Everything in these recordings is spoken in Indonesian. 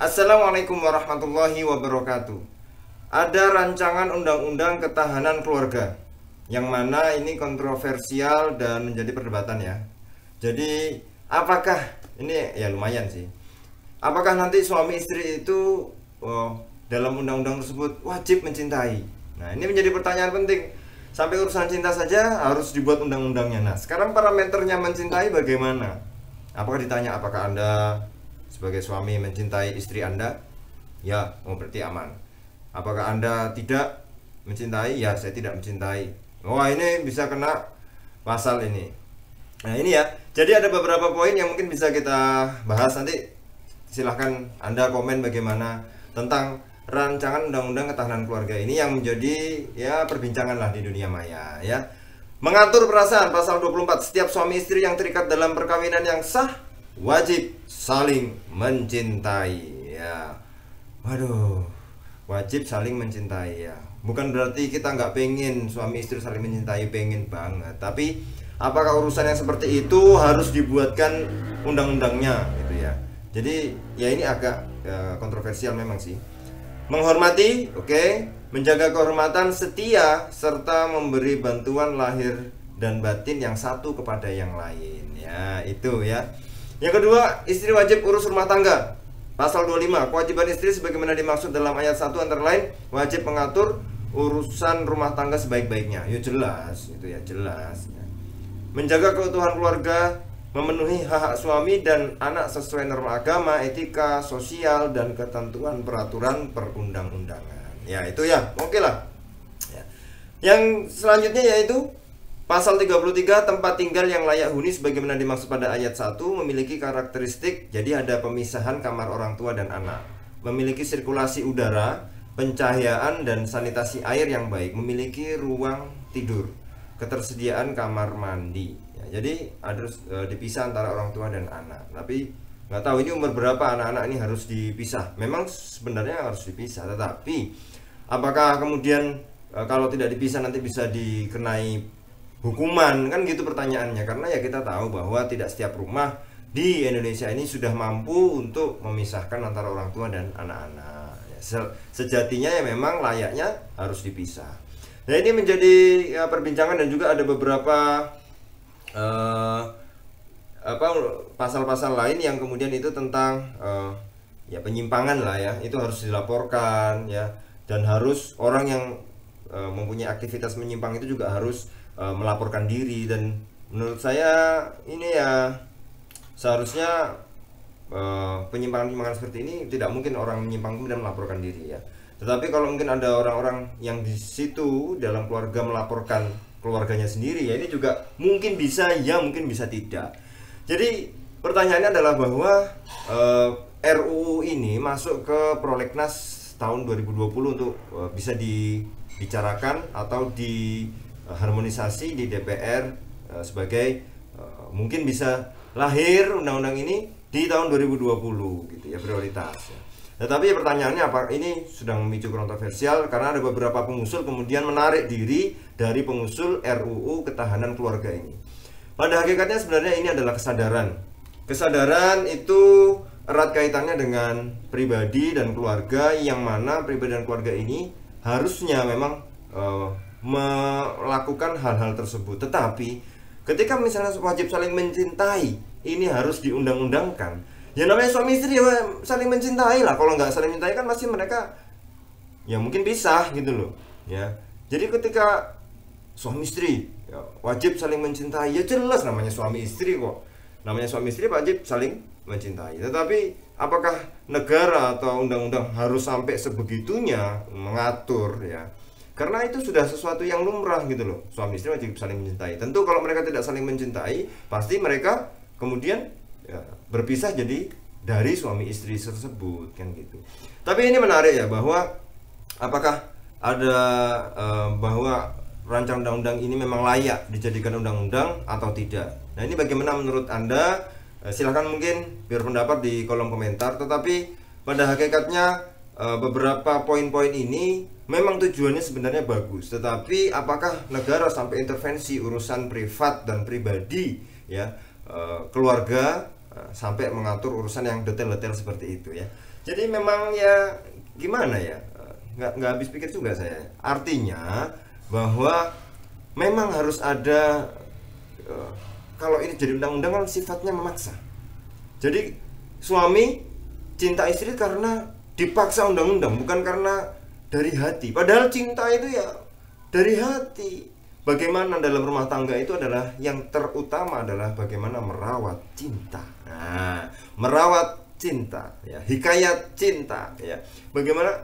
Assalamualaikum warahmatullahi wabarakatuh. Ada rancangan undang-undang ketahanan keluarga yang mana ini kontroversial dan menjadi perdebatan ya. Jadi apakah ini ya lumayan sih. Apakah nanti suami istri itu dalam undang-undang tersebut wajib mencintai? Nah, ini menjadi pertanyaan penting. Sampai urusan cinta saja harus dibuat undang-undangnya. Nah, sekarang parameternya mencintai bagaimana? Apakah ditanya apakah Anda sebagai suami mencintai istri Anda? Ya, berarti aman. Apakah Anda tidak mencintai? Ya, saya tidak mencintai. Wah, ini bisa kena pasal ini. Nah, ini ya. Jadi ada beberapa poin yang mungkin bisa kita bahas nanti. Silahkan Anda komen bagaimana tentang rancangan undang-undang ketahanan keluarga ini yang menjadi ya perbincangan lah di dunia maya ya. Mengatur perasaan pasal 24, setiap suami istri yang terikat dalam perkawinan yang sah wajib saling mencintai ya. Waduh, wajib saling mencintai ya. Bukan berarti kita nggak pengen suami istri saling mencintai, pengen banget. Tapi apakah urusan yang seperti itu harus dibuatkan undang-undangnya gitu ya. Jadi ya ini agak kontroversial memang sih. Menghormati, oke. Menjaga kehormatan, setia, serta memberi bantuan lahir dan batin yang satu kepada yang lain ya, itu ya. Yang kedua, istri wajib urus rumah tangga. Pasal 25, kewajiban istri sebagaimana dimaksud dalam ayat 1 antara lain wajib mengatur urusan rumah tangga sebaik-baiknya. Ya jelas, itu ya jelas ya. Menjaga keutuhan keluarga, memenuhi hak-hak suami dan anak sesuai norma agama, etika, sosial, dan ketentuan peraturan perundang-undangan. Ya itu ya, oke lah ya. Yang selanjutnya yaitu Pasal 33, tempat tinggal yang layak huni sebagaimana dimaksud pada ayat 1 memiliki karakteristik, jadi ada pemisahan kamar orang tua dan anak, memiliki sirkulasi udara, pencahayaan dan sanitasi air yang baik, memiliki ruang tidur, ketersediaan kamar mandi ya, jadi harus dipisah antara orang tua dan anak. Tapi nggak tahu ini umur berapa anak-anak ini harus dipisah. Memang sebenarnya harus dipisah, tetapi apakah kemudian kalau tidak dipisah nanti bisa dikenai hukuman, kan gitu pertanyaannya. Karena ya kita tahu bahwa tidak setiap rumah di Indonesia ini sudah mampu untuk memisahkan antara orang tua dan anak-anak ya, sejatinya ya memang layaknya harus dipisah. Nah ini menjadi ya, perbincangan dan juga ada beberapa pasal-pasal lain yang kemudian itu tentang ya penyimpangan lah ya, itu harus dilaporkan ya, dan harus orang yang mempunyai aktivitas menyimpang itu juga harus melaporkan diri. Dan menurut saya ini ya seharusnya penyimpangan-penyimpangan seperti ini tidak mungkin orang menyimpang kemudian melaporkan diri ya. Tetapi kalau mungkin ada orang-orang yang di situ dalam keluarga melaporkan keluarganya sendiri ya, ini juga mungkin bisa ya, mungkin bisa tidak. Jadi pertanyaannya adalah bahwa RUU ini masuk ke prolegnas tahun 2020 untuk bisa dibicarakan atau diharmonisasi di DPR sebagai mungkin bisa lahir undang-undang ini di tahun 2020 gitu ya, prioritas ya. Tetapi pertanyaannya apa, ini sedang memicu kontroversial karena ada beberapa pengusul kemudian menarik diri dari pengusul RUU ketahanan keluarga ini. Pada hakikatnya sebenarnya ini adalah kesadaran. Kesadaran itu erat kaitannya dengan pribadi dan keluarga, yang mana pribadi dan keluarga ini harusnya memang melakukan hal-hal tersebut. Tetapi ketika misalnya wajib saling mencintai, ini harus diundang-undangkan. Ya namanya suami istri ya saling mencintai lah. Kalau nggak saling mencintai kan pasti mereka ya mungkin pisah gitu loh ya. Jadi ketika suami istri ya, wajib saling mencintai, ya jelas namanya suami istri kok. Namanya suami istri wajib saling mencintai. Tetapi apakah negara atau undang-undang harus sampai sebegitunya mengatur ya? Karena itu sudah sesuatu yang lumrah gitu loh. Suami istri wajib saling mencintai. Tentu kalau mereka tidak saling mencintai, pasti mereka kemudian ya, berpisah jadi dari suami istri tersebut kan gitu. Tapi ini menarik ya, bahwa apakah ada bahwa rancangan undang-undang ini memang layak dijadikan undang-undang atau tidak. Nah ini bagaimana menurut Anda? Silahkan mungkin berpendapat di kolom komentar. Tetapi pada hakikatnya beberapa poin-poin ini memang tujuannya sebenarnya bagus. Tetapi apakah negara sampai intervensi urusan privat dan pribadi ya, keluarga, sampai mengatur urusan yang detail-detail seperti itu ya. Jadi memang ya gimana ya, nggak habis pikir juga saya. Artinya bahwa memang harus ada, kalau ini jadi undang-undang kan sifatnya memaksa. Jadi suami cinta istri karena dipaksa undang-undang, bukan karena dari hati. Padahal cinta itu ya dari hati. Bagaimana dalam rumah tangga itu adalah yang terutama adalah bagaimana merawat cinta. Nah, merawat cinta, ya, hikayat cinta, ya. Bagaimana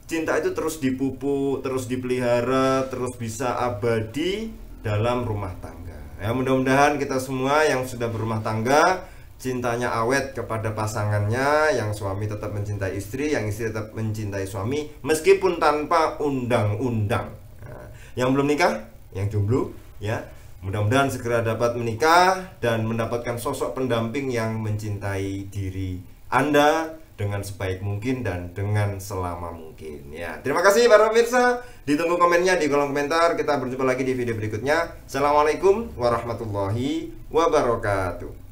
cinta itu terus dipupuk, terus dipelihara, terus bisa abadi dalam rumah tangga. Ya, mudah-mudahan kita semua yang sudah berumah tangga cintanya awet kepada pasangannya, yang suami tetap mencintai istri, yang istri tetap mencintai suami meskipun tanpa undang-undang. Nah, yang belum nikah, yang jomblo, ya, mudah-mudahan segera dapat menikah dan mendapatkan sosok pendamping yang mencintai diri Anda dengan sebaik mungkin dan dengan selama mungkin, ya. Terima kasih para pemirsa, ditunggu komennya di kolom komentar. Kita berjumpa lagi di video berikutnya. Assalamualaikum warahmatullahi wabarakatuh.